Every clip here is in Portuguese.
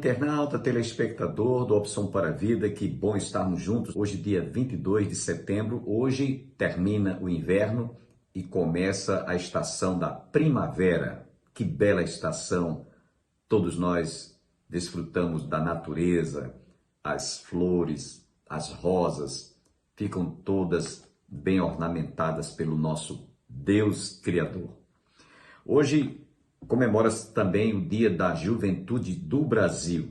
internauta, telespectador do Opção para a Vida, que bom estarmos juntos. Hoje, dia 22 de setembro, hoje termina o inverno e começa a estação da primavera. Que bela estação! Todos nós desfrutamos da natureza, as flores, as rosas, ficam todas bem ornamentadas pelo nosso Deus Criador. Hoje comemora-se também o Dia da Juventude do Brasil.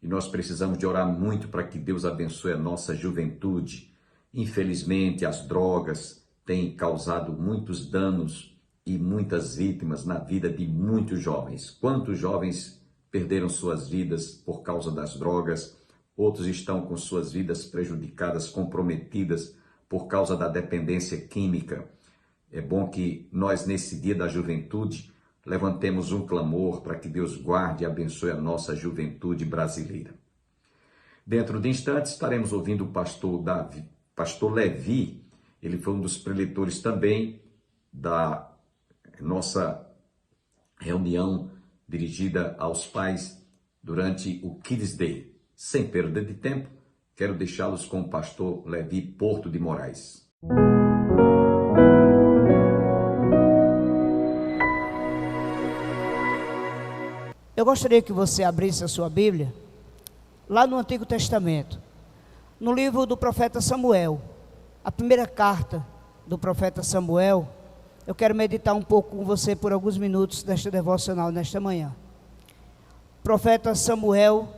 E nós precisamos de orar muito para que Deus abençoe a nossa juventude. Infelizmente, as drogas têm causado muitos danos e muitas vítimas na vida de muitos jovens. Quantos jovens perderam suas vidas por causa das drogas? Outros estão com suas vidas prejudicadas, comprometidas por causa da dependência química. É bom que nós, nesse Dia da Juventude, levantemos um clamor para que Deus guarde e abençoe a nossa juventude brasileira. Dentro de instantes estaremos ouvindo o pastor Levi. Ele foi um dos preletores também da nossa reunião dirigida aos pais durante o Kids Day. Sem perda de tempo, quero deixá-los com o pastor Levi Porto de Moraes. Eu gostaria que você abrisse a sua Bíblia, lá no Antigo Testamento, no livro do profeta Samuel, a primeira carta do profeta Samuel. Eu quero meditar um pouco com você por alguns minutos desta devocional nesta manhã. Profeta Samuel,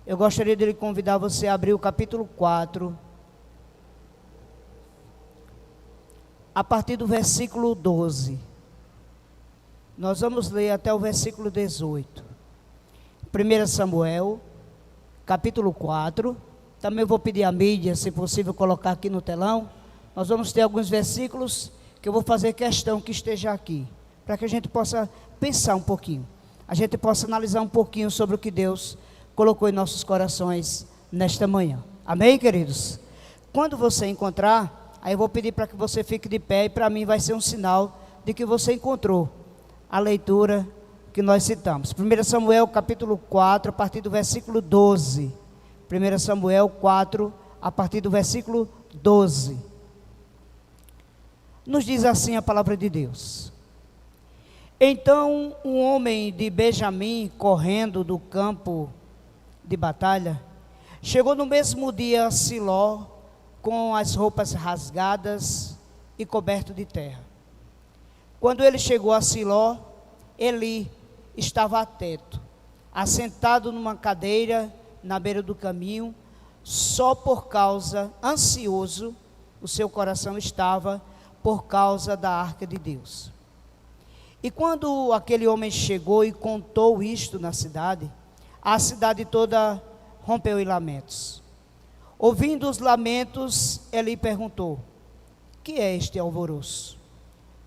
eu gostaria de lhe convidar você a abrir o capítulo 4, a partir do versículo 12. Nós vamos ler até o versículo 18. 1 Samuel, capítulo 4. Também vou pedir à mídia, se possível, colocar aqui no telão. Nós vamos ter alguns versículos que eu vou fazer questão que esteja aqui, para que a gente possa pensar um pouquinho, a gente possa analisar um pouquinho sobre o que Deus colocou em nossos corações nesta manhã. Amém, queridos? Quando você encontrar, aí eu vou pedir para que você fique de pé, e para mim vai ser um sinal de que você encontrou a leitura que nós citamos. 1 Samuel capítulo 4, a partir do versículo 12. 1 Samuel 4, a partir do versículo 12. Nos diz assim a palavra de Deus: Então um homem de Benjamim, correndo do campo de batalha, chegou no mesmo dia a Siló, com as roupas rasgadas e coberto de terra. Quando ele chegou a Siló, Eli estava atento, assentado numa cadeira na beira do caminho, só por causa, ansioso, o seu coração estava por causa da arca de Deus. E quando aquele homem chegou e contou isto na cidade, a cidade toda rompeu em lamentos. Ouvindo os lamentos, Eli perguntou: que é este alvoroço?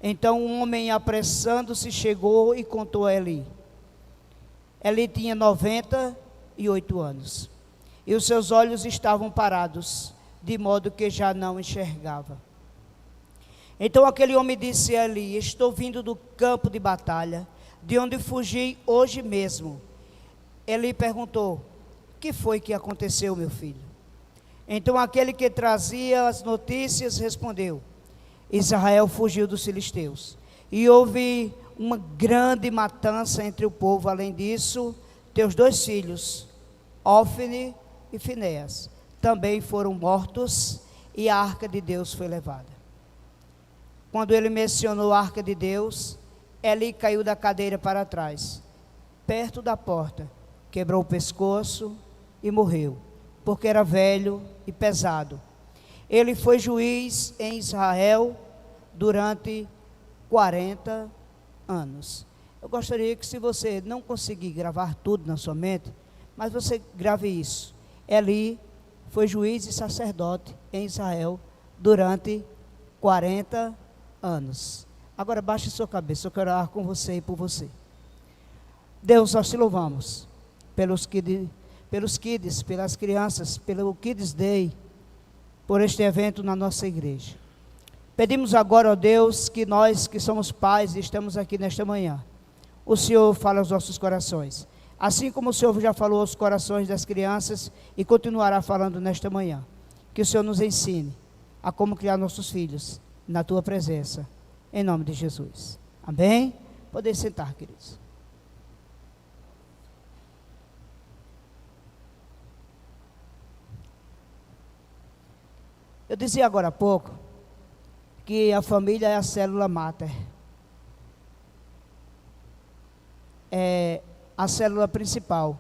Então um homem, apressando-se, chegou e contou a Eli. Eli tinha 98 anos, e os seus olhos estavam parados, de modo que já não enxergava. Então aquele homem disse a Eli: estou vindo do campo de batalha, de onde fugi hoje mesmo. Eli perguntou: que foi que aconteceu, meu filho? Então aquele que trazia as notícias respondeu: Israel fugiu dos filisteus, e houve uma grande matança entre o povo. Além disso, teus 2 filhos, Ófine e Finéias, também foram mortos, e a arca de Deus foi levada. Quando ele mencionou a arca de Deus, Eli caiu da cadeira para trás, perto da porta, quebrou o pescoço e morreu, porque era velho e pesado. Ele foi juiz em Israel durante 40 anos. Eu gostaria que, se você não conseguir gravar tudo na sua mente, mas você grave isso. Eli foi juiz e sacerdote em Israel durante 40 anos. Agora baixe sua cabeça, eu quero orar com você e por você. Deus, nós te louvamos pelos kids, pelas crianças, pelo Kids Day, por este evento na nossa igreja. Pedimos agora, ó Deus, que nós que somos pais e estamos aqui nesta manhã, o Senhor fala aos nossos corações. assim como o Senhor já falou aos corações das crianças e continuará falando nesta manhã. Que o Senhor nos ensine a como criar nossos filhos na tua presença, em nome de Jesus. Amém? Podem sentar, queridos. Eu dizia agora há pouco que a família é a célula máter. É a célula principal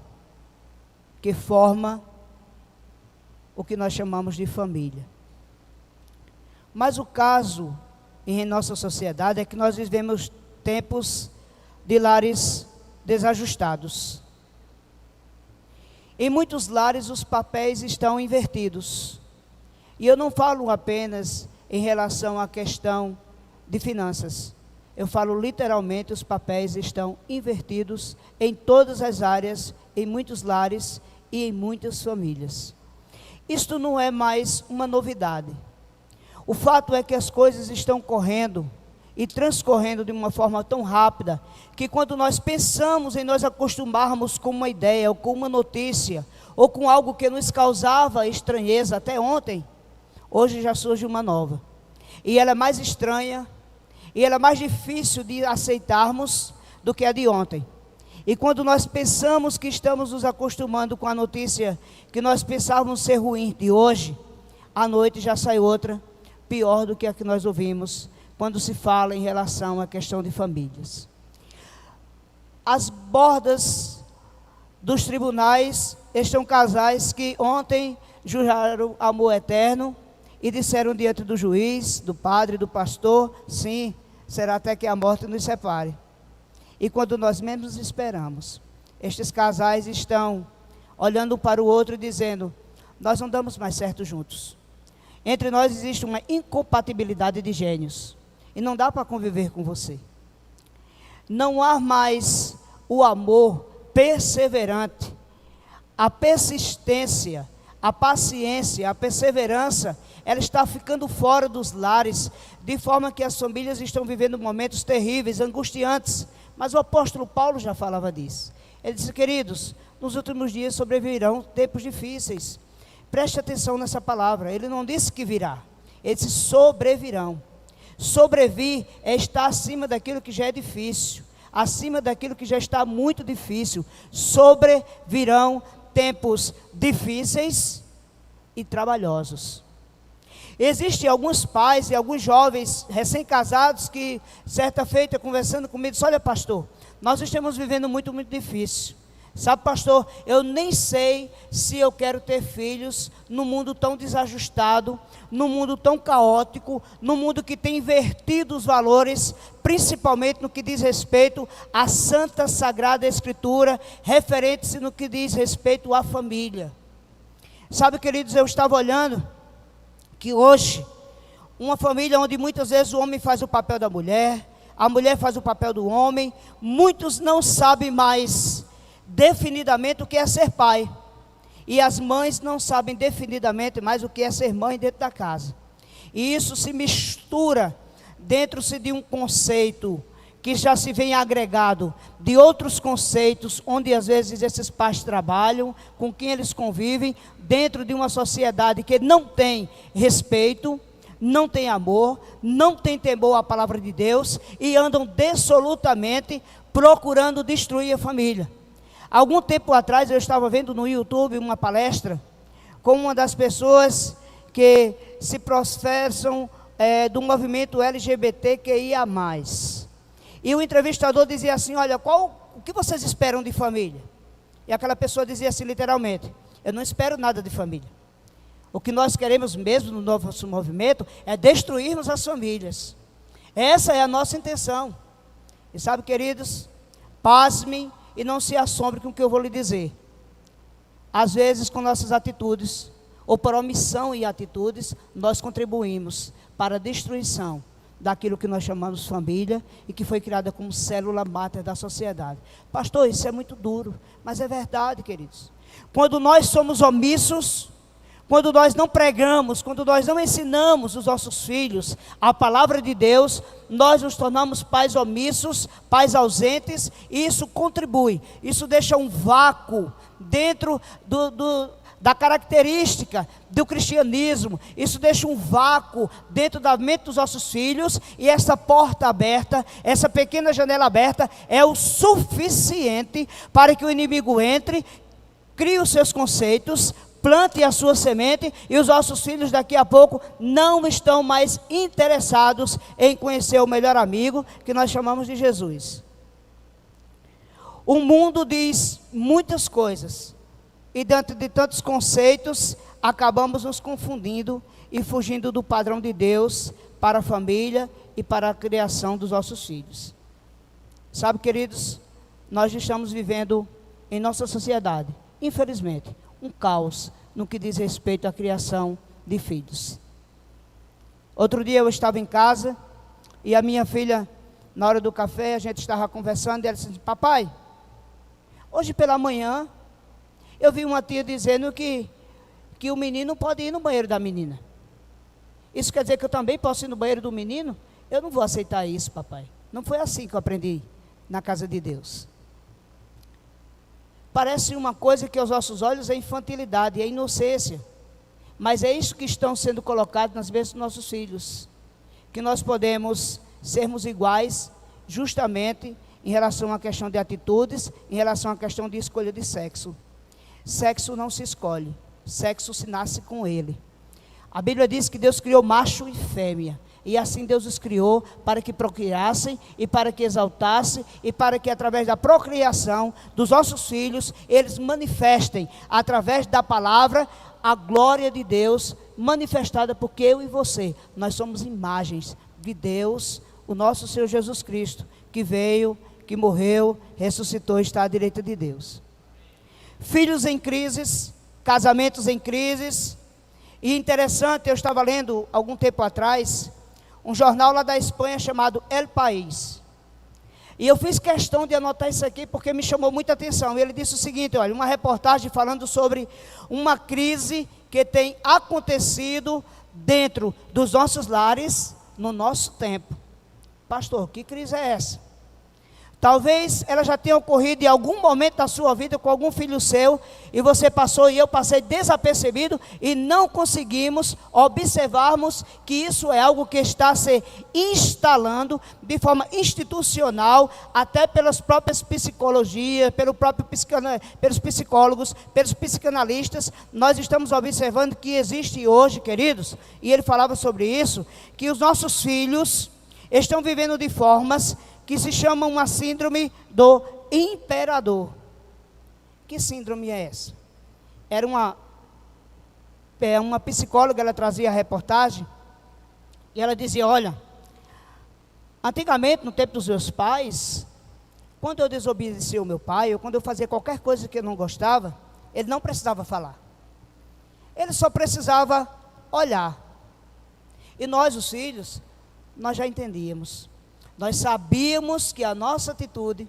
que forma o que nós chamamos de família. Mas o caso em nossa sociedade é que nós vivemos tempos de lares desajustados. Em muitos lares os papéis estão invertidos. E eu não falo apenas em relação à questão de finanças. Eu falo literalmente, os papéis estão invertidos em todas as áreas, em muitos lares e em muitas famílias. Isto não é mais uma novidade. O fato é que as coisas estão correndo e transcorrendo de uma forma tão rápida, que quando nós pensamos em nós acostumarmos com uma ideia, ou com uma notícia, ou com algo que nos causava estranheza até ontem, hoje já surge uma nova. E ela é mais estranha, e ela é mais difícil de aceitarmos do que a de ontem. E quando nós pensamos que estamos nos acostumando com a notícia que nós pensávamos ser ruim de hoje, à noite já sai outra, pior do que a que nós ouvimos, quando se fala em relação à questão de famílias. As bordas dos tribunais estão casais que ontem juraram amor eterno e disseram diante do juiz, do padre, do pastor, sim, será até que a morte nos separe. E quando nós menos esperamos, estes casais estão olhando um para o outro e dizendo, nós não damos mais certo juntos. Entre nós existe uma incompatibilidade de gênios. E não dá para conviver com você. Não há mais o amor perseverante, a persistência, a paciência, a perseverança, ela está ficando fora dos lares, de forma que as famílias estão vivendo momentos terríveis, angustiantes. Mas o apóstolo Paulo já falava disso. Ele disse, queridos, nos últimos dias sobrevirão tempos difíceis. Preste atenção nessa palavra, ele não disse que virá, ele disse sobrevirão. Sobrevir é estar acima daquilo que já é difícil, acima daquilo que já está muito difícil. Sobrevirão tempos difíceis e trabalhosos. Existem alguns pais e alguns jovens recém-casados que, certa feita, conversando comigo, disse, olha pastor, nós estamos vivendo muito difícil. Sabe, pastor, eu nem sei se eu quero ter filhos num mundo tão desajustado, num mundo tão caótico, num mundo que tem invertido os valores, principalmente no que diz respeito à Santa Sagrada Escritura, referente-se no que diz respeito à família. Sabe, queridos, eu estava olhando que hoje, uma família onde muitas vezes o homem faz o papel da mulher, a mulher faz o papel do homem, muitos não sabem mais definidamente o que é ser pai, e as mães não sabem definidamente mais o que é ser mãe dentro da casa, e isso se mistura dentro-se de um conceito que já se vem agregado de outros conceitos, onde às vezes esses pais trabalham, com quem eles convivem, dentro de uma sociedade que não tem respeito, não tem amor, não tem temor à palavra de Deus, e andam dissolutamente procurando destruir a família. Algum tempo atrás eu estava vendo no YouTube uma palestra com uma das pessoas que se professam do movimento LGBTQIA+. E o entrevistador dizia assim, olha, o que vocês esperam de família? E aquela pessoa dizia assim literalmente, eu não espero nada de família. O que nós queremos mesmo no nosso movimento é destruirmos as famílias. Essa é a nossa intenção. E sabe, queridos, pasmem, e não se assombre com o que eu vou lhe dizer. Às vezes, com nossas atitudes, ou por omissão e atitudes, nós contribuímos para a destruição daquilo que nós chamamos família, e que foi criada como célula máter da sociedade. Pastor, isso é muito duro, mas é verdade, queridos. Quando nós somos omissos, quando nós não pregamos, quando nós não ensinamos os nossos filhos a palavra de Deus, nós nos tornamos pais omissos, pais ausentes, e isso contribui, isso deixa um vácuo dentro da característica do cristianismo, isso deixa um vácuo dentro da mente dos nossos filhos, e essa porta aberta, essa pequena janela aberta, é o suficiente para que o inimigo entre, crie os seus conceitos, plante a sua semente, e os nossos filhos daqui a pouco não estão mais interessados em conhecer o melhor amigo, que nós chamamos de Jesus. O mundo diz muitas coisas, e dentro de tantos conceitos, acabamos nos confundindo e fugindo do padrão de Deus para a família e para a criação dos nossos filhos. Sabe, queridos, nós estamos vivendo em nossa sociedade, infelizmente, um caos no que diz respeito à criação de filhos. Outro dia eu estava em casa e a minha filha, na hora do café, a gente estava conversando e ela disse: papai, hoje pela manhã eu vi uma tia dizendo que o menino pode ir no banheiro da menina. Isso quer dizer que eu também posso ir no banheiro do menino? Eu não vou aceitar isso, papai. Não foi assim que eu aprendi na casa de Deus. Parece uma coisa que aos nossos olhos é infantilidade, é inocência. Mas é isso que estão sendo colocados nas mentes dos nossos filhos. Que nós podemos sermos iguais, justamente, em relação à questão de atitudes, em relação à questão de escolha de sexo. Sexo não se escolhe, sexo se nasce com ele. A Bíblia diz que Deus criou macho e fêmea. E assim Deus os criou para que procriassem e para que exaltassem e para que através da procriação dos nossos filhos, eles manifestem através da palavra a glória de Deus manifestada, porque eu e você, nós somos imagens de Deus, o nosso Senhor Jesus Cristo, que veio, que morreu, ressuscitou e está à direita de Deus. Filhos em crises, casamentos em crises. E interessante, eu estava lendo algum tempo atrás um jornal lá da Espanha chamado El País. E eu fiz questão de anotar isso aqui porque me chamou muita atenção. Ele disse o seguinte, olha, uma reportagem falando sobre uma crise que tem acontecido dentro dos nossos lares no nosso tempo. Pastor, que crise é essa? Talvez ela já tenha ocorrido em algum momento da sua vida com algum filho seu, e você passou e eu passei desapercebido, e não conseguimos observarmos que isso é algo que está se instalando de forma institucional, até pelas próprias psicologias, pelos psicólogos, pelos psicanalistas. Nós estamos observando que existe hoje, queridos, e ele falava sobre isso, que os nossos filhos estão vivendo de formas que se chama uma síndrome do imperador. Que síndrome é essa? Era uma psicóloga, ela trazia a reportagem, e ela dizia, olha, antigamente, no tempo dos meus pais, quando eu desobedecia o meu pai, ou quando eu fazia qualquer coisa que eu não gostava, ele não precisava falar. Ele só precisava olhar. E nós, os filhos, nós já entendíamos. Nós sabíamos que a nossa atitude,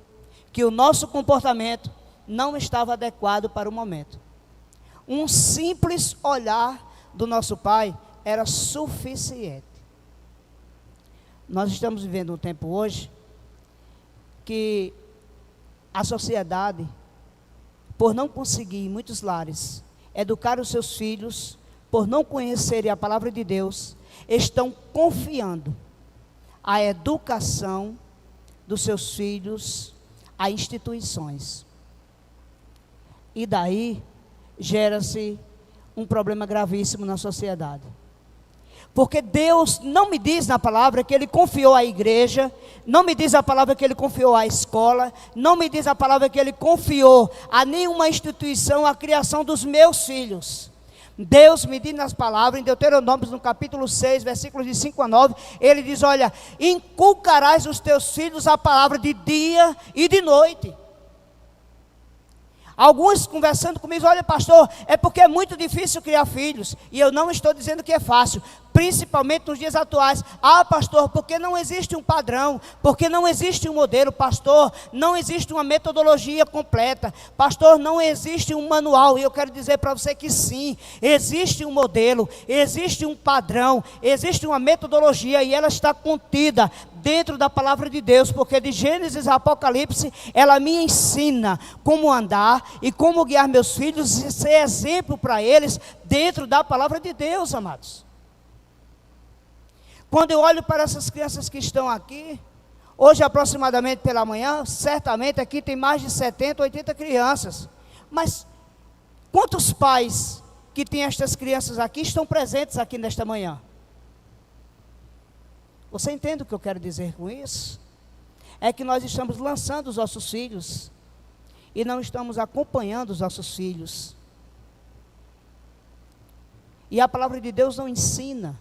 que o nosso comportamento não estava adequado para o momento. Um simples olhar do nosso pai era suficiente. Nós estamos vivendo um tempo hoje que a sociedade, por não conseguir em muitos lares educar os seus filhos, por não conhecerem a palavra de Deus, estão confiando a educação dos seus filhos a instituições. E daí gera-se um problema gravíssimo na sociedade. Porque Deus não me diz na palavra que Ele confiou à igreja, não me diz a palavra que Ele confiou à escola, não me diz a palavra que Ele confiou a nenhuma instituição a criação dos meus filhos. Deus me diz nas palavras, em Deuteronômio, no capítulo 6, versículos de 5 a 9, Ele diz, olha, inculcarás os teus filhos a palavra de dia e de noite. Alguns conversando comigo, olha pastor, é porque é muito difícil criar filhos, e eu não estou dizendo que é fácil. principalmente nos dias atuais. Ah, pastor, porque não existe um padrão, porque não existe um modelo, pastor, não existe uma metodologia completa, pastor, não existe um manual. E eu quero dizer para você que sim, existe um modelo, existe um padrão, existe uma metodologia, e ela está contida dentro da palavra de Deus, porque de Gênesis a Apocalipse, ela me ensina como andar e como guiar meus filhos e ser exemplo para eles dentro da palavra de Deus, amados. Quando eu olho para essas crianças que estão aqui, hoje aproximadamente pela manhã, certamente aqui tem mais de 70, 80 crianças, mas quantos pais que têm estas crianças aqui estão presentes aqui nesta manhã? Você entende o que eu quero dizer com isso? É que nós estamos lançando os nossos filhos e não estamos acompanhando os nossos filhos. E a palavra de Deus não ensina.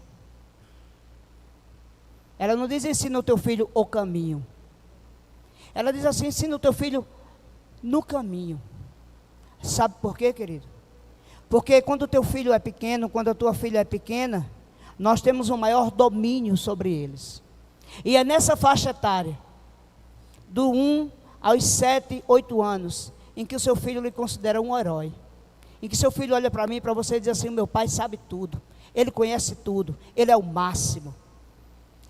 Ela não diz ensina o teu filho o caminho. Ela diz assim, ensina o teu filho no caminho. Sabe por quê, querido? Porque quando o teu filho é pequeno, quando a tua filha é pequena, nós temos um maior domínio sobre eles. E é nessa faixa etária, do 1 aos 7, 8 anos, em que o seu filho lhe considera um herói. Em que seu filho olha para mim e para você e diz assim, meu pai sabe tudo, ele conhece tudo, ele é o máximo.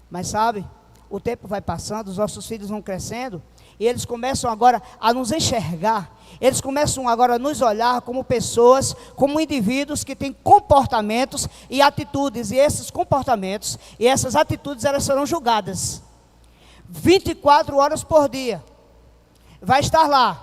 Mas sabe, o tempo vai passando, os nossos filhos vão crescendo, e eles começam agora a nos enxergar, eles começam agora a nos olhar como pessoas, como indivíduos que têm comportamentos e atitudes, e esses comportamentos e essas atitudes, elas serão julgadas 24 horas por dia, vai estar lá,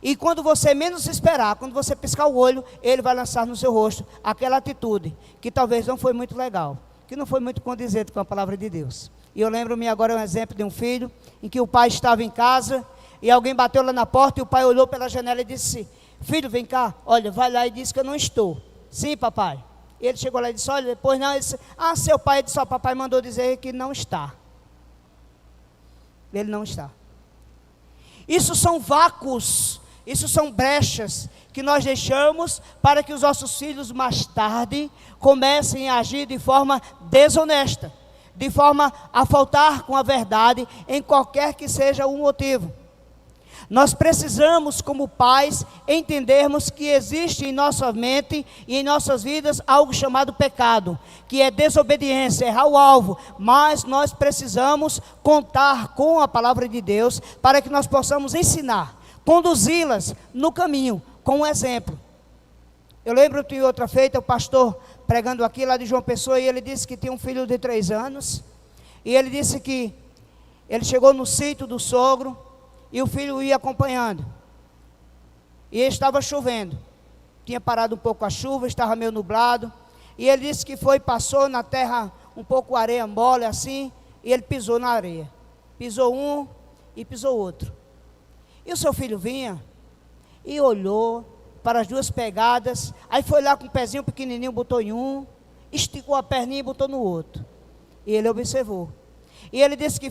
e quando você menos esperar, quando você piscar o olho, ele vai lançar no seu rosto aquela atitude, que talvez não foi muito legal, que não foi muito condizente com a palavra de Deus. E eu lembro-me agora um exemplo de um filho, em que o pai estava em casa, e alguém bateu lá na porta, e o pai olhou pela janela e disse, filho, vem cá, olha, vai lá e diz que eu não estou. Sim, papai. E ele chegou lá e disse, olha, depois não, ele disse, seu pai, ele disse, papai mandou dizer que não está. Ele não está. Isso são vácuos, isso são brechas, que nós deixamos para que os nossos filhos mais tarde comecem a agir de forma desonesta, de forma a faltar com a verdade em qualquer que seja o motivo. Nós precisamos, como pais, entendermos que existe em nossa mente e em nossas vidas algo chamado pecado, que é desobediência, errar o alvo, mas nós precisamos contar com a palavra de Deus para que nós possamos ensinar, conduzi-las no caminho, com um exemplo. Eu lembro de outra feita, o pastor pregando aqui lá de João Pessoa, e ele disse que tinha um filho de 3 anos, e ele disse que ele chegou no sítio do sogro, e o filho ia acompanhando, e estava chovendo, tinha parado um pouco a chuva, estava meio nublado, e ele disse que passou na terra um pouco areia mole assim, e ele pisou na areia, pisou um e pisou outro, e o seu filho vinha, e olhou para as 2 pegadas, aí foi lá com o pezinho pequenininho, botou em um, esticou a perninha e botou no outro, e ele observou, e ele disse que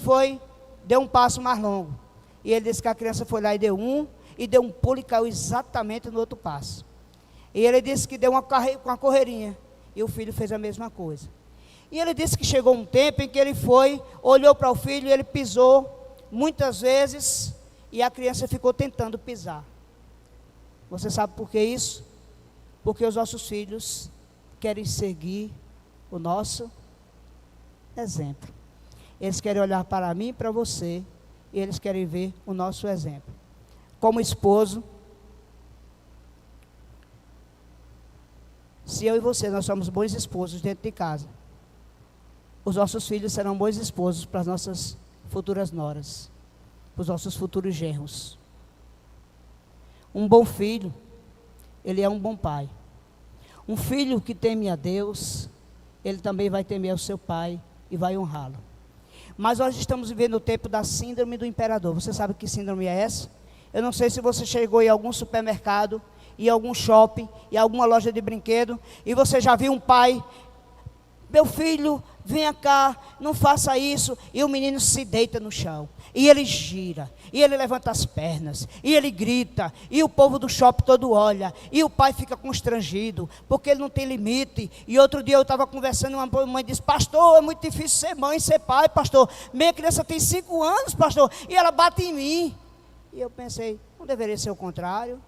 deu um passo mais longo, e ele disse que a criança foi lá e deu um pulo e caiu exatamente no outro passo, e ele disse que deu uma correirinha, e o filho fez a mesma coisa, e ele disse que chegou um tempo em que ele olhou para o filho, e ele pisou muitas vezes, e a criança ficou tentando pisar. Você sabe por que isso? Porque os nossos filhos querem seguir o nosso exemplo. Eles querem olhar para mim e para você, e eles querem ver o nosso exemplo. Como esposo, se eu e você, nós somos bons esposos dentro de casa, os nossos filhos serão bons esposos para as nossas futuras noras, para os nossos futuros genros. Um bom filho, ele é um bom pai. Um filho que teme a Deus, ele também vai temer ao seu pai e vai honrá-lo. Mas nós estamos vivendo o tempo da síndrome do imperador. Você sabe que síndrome é essa? Eu não sei se você chegou em algum supermercado, em algum shopping, em alguma loja de brinquedo, e você já viu um pai, meu filho, venha cá, não faça isso. E o menino se deita no chão, e ele gira, e ele levanta as pernas, e ele grita, e o povo do shopping todo olha, e o pai fica constrangido, porque ele não tem limite. E outro dia eu estava conversando, uma mãe disse: pastor, é muito difícil ser mãe, ser pai, pastor, minha criança tem 5 anos, pastor, e ela bate em mim. E eu pensei, não deveria ser o contrário?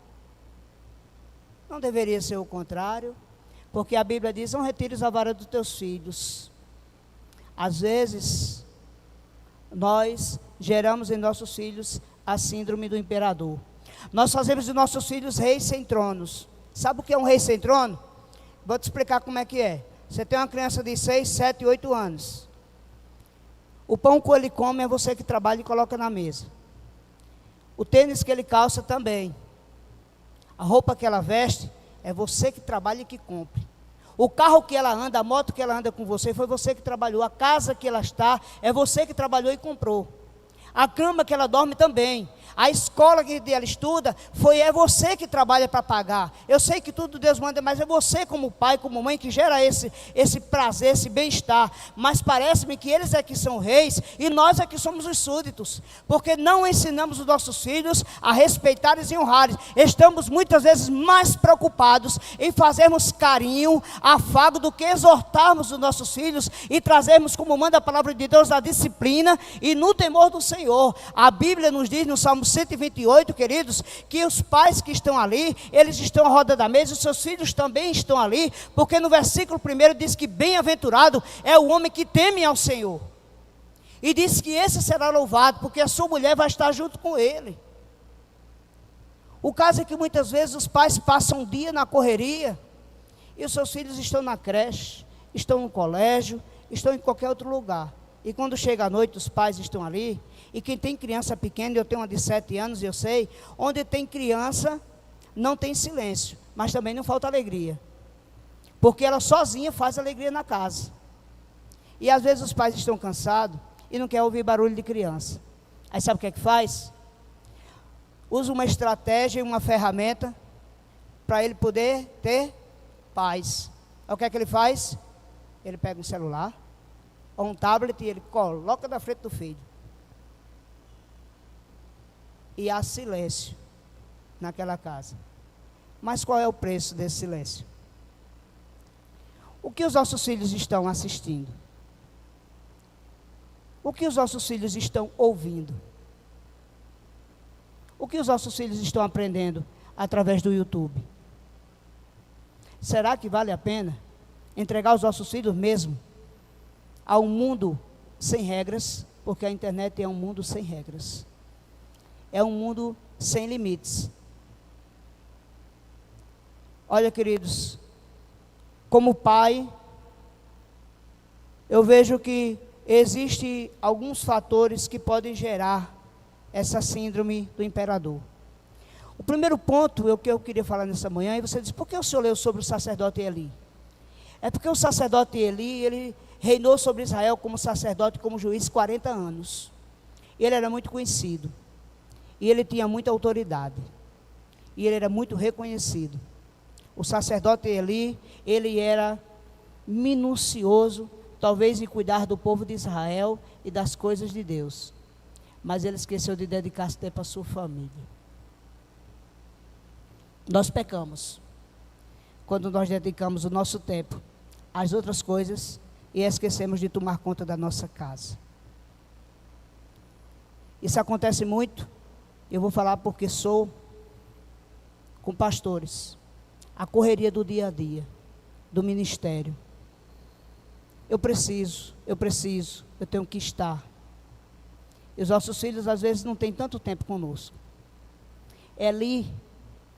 Não deveria ser o contrário? Porque a Bíblia diz: não retires a vara dos teus filhos. Às vezes, nós geramos em nossos filhos a síndrome do imperador. Nós fazemos de nossos filhos reis sem tronos. Sabe o que é um rei sem trono? Vou te explicar como é que é. Você tem uma criança de 6, 7, 8 anos. O pão que ele come é você que trabalha e coloca na mesa. O tênis que ele calça também. A roupa que ela veste é você que trabalha e que compre. O carro que ela anda, a moto que ela anda com você, foi você que trabalhou. A casa que ela está, é você que trabalhou e comprou. A cama que ela dorme também. A escola que ela estuda, é você que trabalha para pagar. Eu sei que tudo Deus manda, mas é você como pai, como mãe, que gera esse prazer, esse bem-estar. Mas parece-me que eles é que são reis e nós é que somos os súditos. Porque não ensinamos os nossos filhos a respeitar e honrar. Estamos muitas vezes mais preocupados em fazermos carinho, afago, do que exortarmos os nossos filhos e trazermos, como manda a palavra de Deus, a disciplina e no temor do Senhor. A Bíblia nos diz no Salmo 128, queridos, que os pais que estão ali, eles estão à roda da mesa, os seus filhos também estão ali, porque no versículo 1 diz que bem-aventurado é o homem que teme ao Senhor, e diz que esse será louvado, porque a sua mulher vai estar junto com ele. O caso é que muitas vezes os pais passam um dia na correria, e os seus filhos estão na creche, estão no colégio, estão em qualquer outro lugar, e quando chega a noite os pais estão ali. E quem tem criança pequena, eu tenho uma de 7 anos, eu sei, onde tem criança, não tem silêncio, mas também não falta alegria. Porque ela sozinha faz alegria na casa. E às vezes os pais estão cansados e não querem ouvir barulho de criança. Aí sabe o que é que faz? Usa uma estratégia e uma ferramenta para ele poder ter paz. Aí o que é que ele faz? Ele pega um celular ou um tablet e ele coloca na frente do filho. E há silêncio naquela casa. Mas qual é o preço desse silêncio? O que os nossos filhos estão assistindo? O que os nossos filhos estão ouvindo? O que os nossos filhos estão aprendendo através do YouTube? Será que vale a pena entregar os nossos filhos mesmo a um mundo sem regras? Porque a internet é um mundo sem regras. É um mundo sem limites. Olha, queridos, como pai, eu vejo que existem alguns fatores que podem gerar essa síndrome do imperador. O primeiro ponto é o que eu queria falar nessa manhã, e você diz: por que o senhor leu sobre o sacerdote Eli? É porque o sacerdote Eli, ele reinou sobre Israel como sacerdote, como juiz, 40 anos. Ele era muito conhecido. E ele tinha muita autoridade. E ele era muito reconhecido. O sacerdote Eli, ele era minucioso, talvez em cuidar do povo de Israel e das coisas de Deus. Mas ele esqueceu de dedicar tempo à sua família. Nós pecamos quando nós dedicamos o nosso tempo às outras coisas e esquecemos de tomar conta da nossa casa. Isso acontece muito. Eu vou falar porque sou com pastores. A correria do dia a dia, do ministério. Eu tenho que estar. E os nossos filhos às vezes não têm tanto tempo conosco. Eli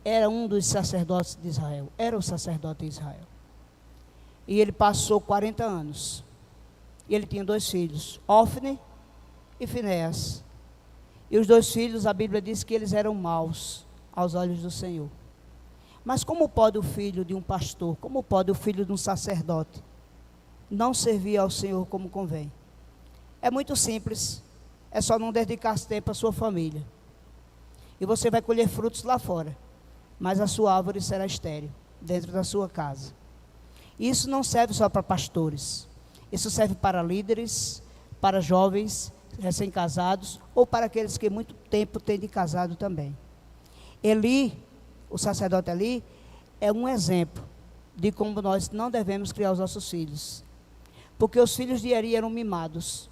era um dos sacerdotes de Israel, era o sacerdote de Israel. E ele passou 40 anos. E ele tinha 2 filhos, Ofne e Finéas. E os 2 filhos, a Bíblia diz que eles eram maus aos olhos do Senhor. Mas como pode o filho de um pastor, como pode o filho de um sacerdote não servir ao Senhor como convém? É muito simples, é só não dedicar tempo à sua família. E você vai colher frutos lá fora, mas a sua árvore será estéril, dentro da sua casa. Isso não serve só para pastores, Isso serve para líderes, para jovens recém-casados ou para aqueles que muito tempo têm de casado também. Eli, o sacerdote Eli, é um exemplo de como nós não devemos criar os nossos filhos. Porque os filhos de Eli eram mimados.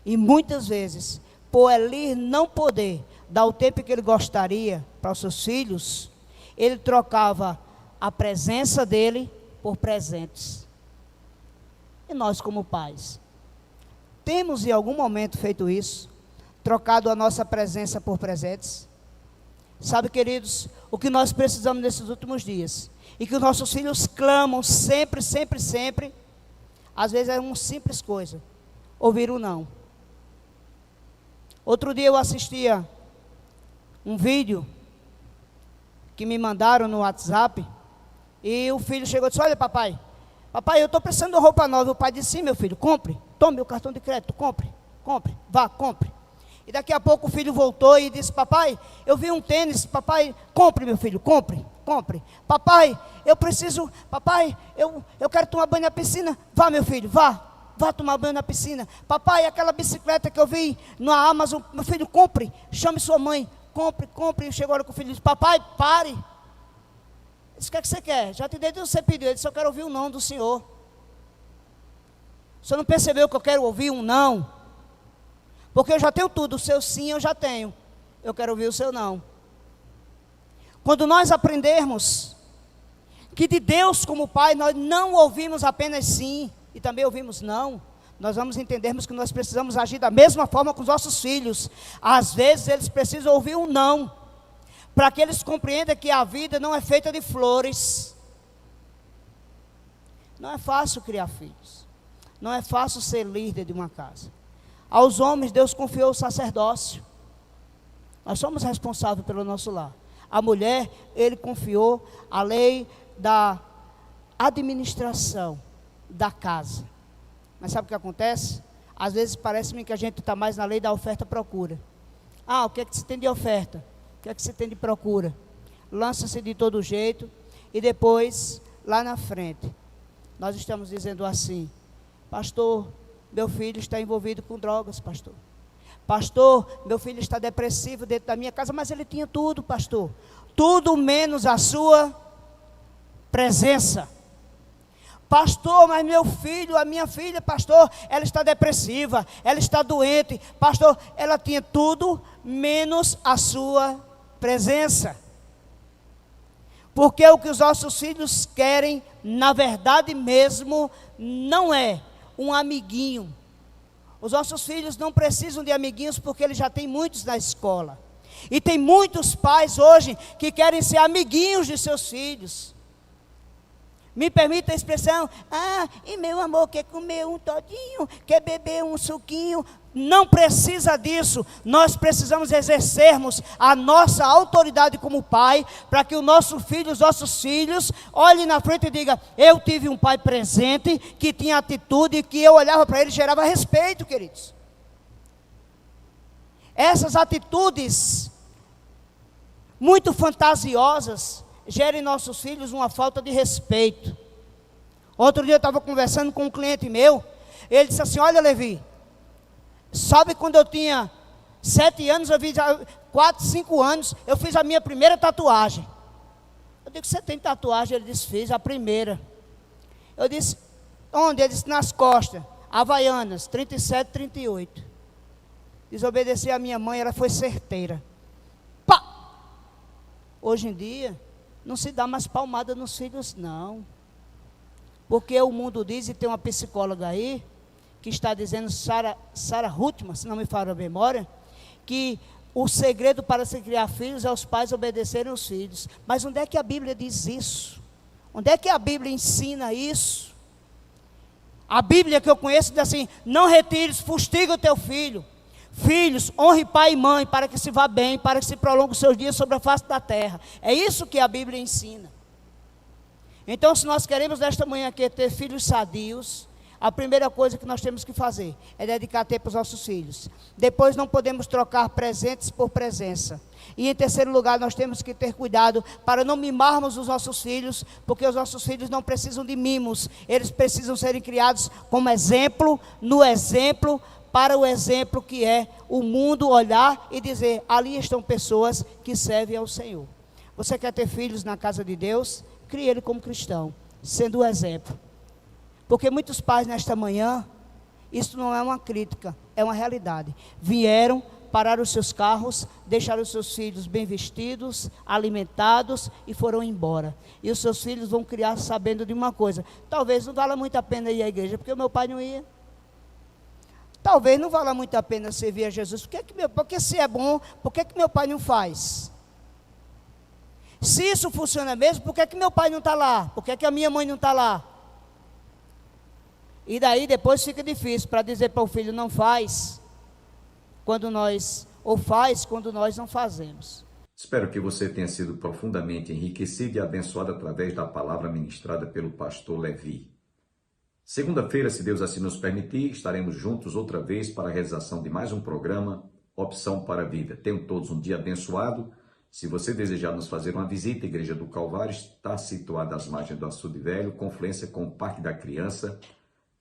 E muitas vezes, por Eli não poder dar o tempo que ele gostaria para os seus filhos, ele trocava a presença dele por presentes. E nós, como pais, temos em algum momento feito isso? Trocado a nossa presença por presentes? Sabe, queridos, o que nós precisamos nesses últimos dias, e que os nossos filhos clamam sempre, sempre, sempre, às vezes é uma simples coisa, ouvir um não. Outro dia eu assistia um vídeo que me mandaram no WhatsApp, e o filho chegou e disse: olha, papai, eu estou precisando de roupa nova. O pai disse: sim, meu filho, compre, tome o cartão de crédito, compre, vá, compre. E daqui a pouco o filho voltou e disse: papai, eu vi um tênis, papai, compre, meu filho, compre. Papai, eu preciso, papai, eu quero tomar banho na piscina. Vá, meu filho, vá tomar banho na piscina. Papai, aquela bicicleta que eu vi na Amazon, meu filho, compre, chame sua mãe, compre. E chegou a hora que o filho disse: papai, pare. Ele disse: o que é que você quer? Já te dei tudo que você pediu. Ele disse: eu quero ouvir um não do senhor. O senhor não percebeu que eu quero ouvir um não? Porque eu já tenho tudo, o seu sim eu já tenho. Eu quero ouvir o seu não. Quando nós aprendermos que de Deus como Pai, nós não ouvimos apenas sim, e também ouvimos não, nós vamos entendermos que nós precisamos agir da mesma forma com os nossos filhos. Às vezes eles precisam ouvir um não, para que eles compreendam que a vida não é feita de flores. Não é fácil criar filhos. Não é fácil ser líder de uma casa. Aos homens Deus confiou o sacerdócio. Nós somos responsáveis pelo nosso lar. A mulher, Ele confiou a lei da administração da casa. Mas sabe o que acontece? Às vezes parece-me que a gente está mais na lei da oferta-procura. O que é que se tem de oferta? O que é que se tem de procura? Lança-se de todo jeito e depois, lá na frente, nós estamos dizendo assim: pastor, meu filho está envolvido com drogas, pastor. Pastor, meu filho está depressivo dentro da minha casa, mas ele tinha tudo, pastor. Tudo menos a sua presença. Pastor, mas meu filho, a minha filha, pastor, ela está depressiva, ela está doente. Pastor, ela tinha tudo menos a sua presença. Porque o que os nossos filhos querem, na verdade mesmo, não é um amiguinho. Os nossos filhos não precisam de amiguinhos, porque eles já têm muitos na escola. E tem muitos pais hoje que querem ser amiguinhos de seus filhos. Me permita a expressão: e meu amor, quer comer um todinho, quer beber um suquinho. Não precisa disso. Nós precisamos exercermos a nossa autoridade como pai, para que o nosso filho, os nossos filhos, olhem na frente e digam: eu tive um pai presente, que tinha atitude, que eu olhava para ele e gerava respeito, queridos. Essas atitudes muito fantasiosas geram em nossos filhos uma falta de respeito. Outro dia eu estava conversando com um cliente meu, ele disse assim: olha, Levi, sabe quando eu tinha 7 anos, eu fiz 4, 5 anos, eu fiz a minha primeira tatuagem. Eu disse: você tem tatuagem? Ele disse: fiz a primeira. Eu disse: onde? Ele disse: nas costas, Havaianas, 37, 38. Desobedeci a minha mãe, ela foi certeira. Pá! Hoje em dia, não se dá mais palmada nos filhos, não. Porque o mundo diz, e tem uma psicóloga aí, que está dizendo, Sarah Ruttman, se não me falha a memória, que o segredo para se criar filhos é os pais obedecerem os filhos. Mas onde é que a Bíblia diz isso? Onde é que a Bíblia ensina isso? A Bíblia que eu conheço diz assim: não retires, fustiga o teu filho. Filhos, honre pai e mãe, para que se vá bem, para que se prolongue os seus dias sobre a face da terra. É isso que a Bíblia ensina. Então, se nós queremos nesta manhã aqui ter filhos sadios, a primeira coisa que nós temos que fazer é dedicar tempo aos nossos filhos. Depois não podemos trocar presentes por presença. E em terceiro lugar, nós temos que ter cuidado para não mimarmos os nossos filhos, porque os nossos filhos não precisam de mimos, eles precisam serem criados como exemplo, no exemplo, para o exemplo que é o mundo olhar e dizer, ali estão pessoas que servem ao Senhor. Você quer ter filhos na casa de Deus? Crie ele como cristão, sendo o exemplo. Porque muitos pais nesta manhã, isso não é uma crítica, é uma realidade. Vieram, pararam os seus carros, deixaram os seus filhos bem vestidos, alimentados e foram embora. E os seus filhos vão criar sabendo de uma coisa: talvez não valha muito a pena ir à igreja, porque o meu pai não ia. Talvez não valha muito a pena servir a Jesus, porque se é bom, por que meu pai não faz? Se isso funciona mesmo, por que meu pai não está lá? Por que a minha mãe não está lá? E daí depois fica difícil para dizer para o filho, não faz, ou faz quando nós não fazemos. Espero que você tenha sido profundamente enriquecido e abençoado através da palavra ministrada pelo pastor Levi. Segunda-feira, se Deus assim nos permitir, estaremos juntos outra vez para a realização de mais um programa, Opção para a Vida. Tenham todos um dia abençoado. Se você desejar nos fazer uma visita, a Igreja do Calvário está situada às margens do Açude Velho, confluência com o Parque da Criança.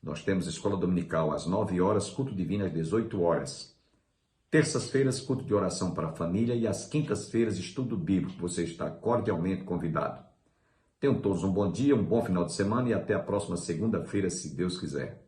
Nós temos escola dominical às 9 horas, culto divino às 18 horas. Terças-feiras, culto de oração para a família e às quintas-feiras, estudo bíblico. Você está cordialmente convidado. Tenham todos um bom dia, um bom final de semana e até a próxima segunda-feira, se Deus quiser.